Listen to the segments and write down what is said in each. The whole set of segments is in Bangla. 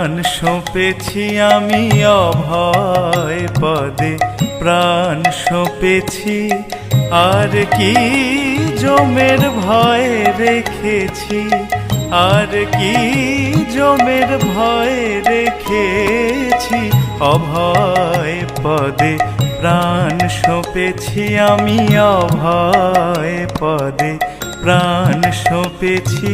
প্রাণ সঁপেছি আমি অভয় পদে, প্রাণ সঁপেছি আর কি জমের ভয় রেখেছি, আর কি জমের ভয় রেখেছি। অভয় পদে প্রাণ সঁপেছি আমি অভয় পদে, প্রাণ সঁপেছি।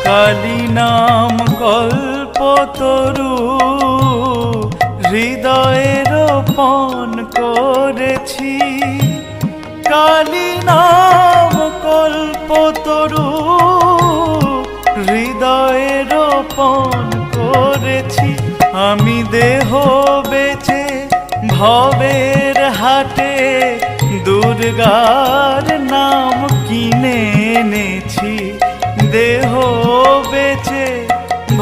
কালী নাম কল্পতরু হৃদয়ে রোপণ করেছি, কালী নাম কল্পতরু হৃদয়ে রোপণ করেছি। আমি দেহ বেচে ভবের হাটে দুর্গার নাম কিনে এনেছি, দেহ বেচে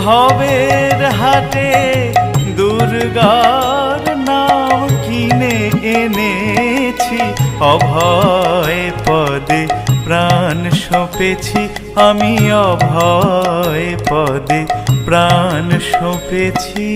ভবের হাটে দুর্গার নাম কিনে এনেছি। অভয় পদে প্রাণ সঁপেছি আমি অভয় পদে, প্রাণ সঁপেছি।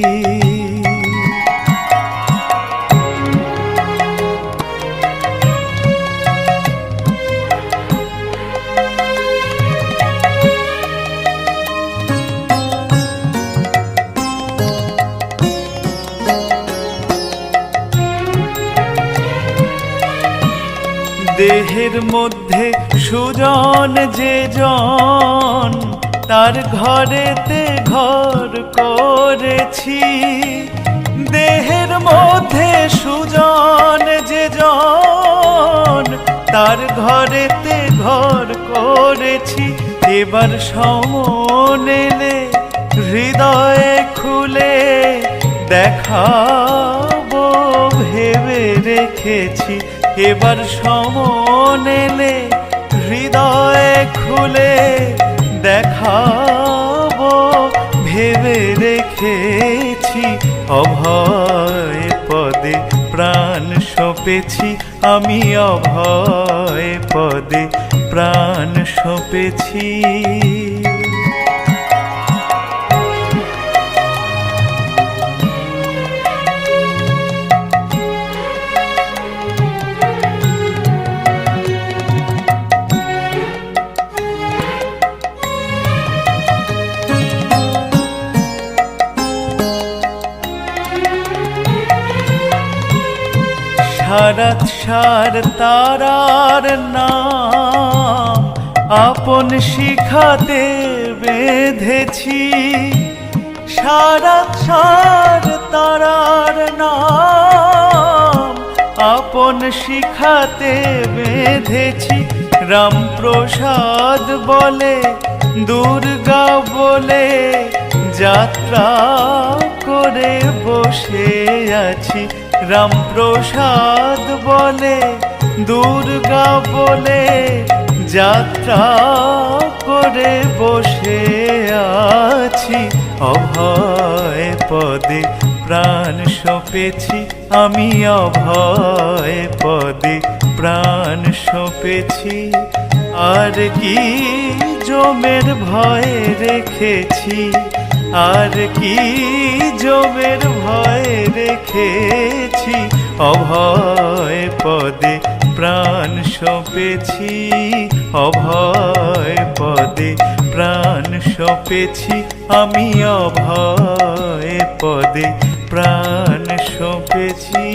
দেহের মধ্যে সুজন যে জন, তার ঘরেতে ঘর করেছি। দেহের মধ্যে সুজন যে জন, তার ঘরেতে ঘর করেছি। এবার সমন এলে হৃদয়ে খুলে দেখাবো ভেবে রেখেছি। এবার সমন এলে হৃদয়ে খুলে দেখাবো ভেবে রেখেছি। অভয় পদে প্রাণ সঁপেছি আমি অভয় পদে, প্রাণ সঁপেছি। সারাত সার তারার নাম আপন শিখাতে বেঁধেছি, সারাত সার তারার নাম আপন শিখাতে বেঁধেছি। রামপ্রসাদ বলে দুর্গা বলে যাত্রা করে বসে আছি। রামপ্রসাদ বলে দুর্গা বলে যাত্রা করে বসে আছি। অভয় পদে প্রাণ সঁপেছি আমি অভয় পদে, প্রাণ সঁপেছি। আর কি জমের ভয় রেখেছি, আর কি জমের ভয় রেখেছি। অভয় পদে প্রাণ সঁপেছি, অভয় পদে প্রাণ সঁপেছি আমি অভয় পদে, প্রাণ সঁপেছি।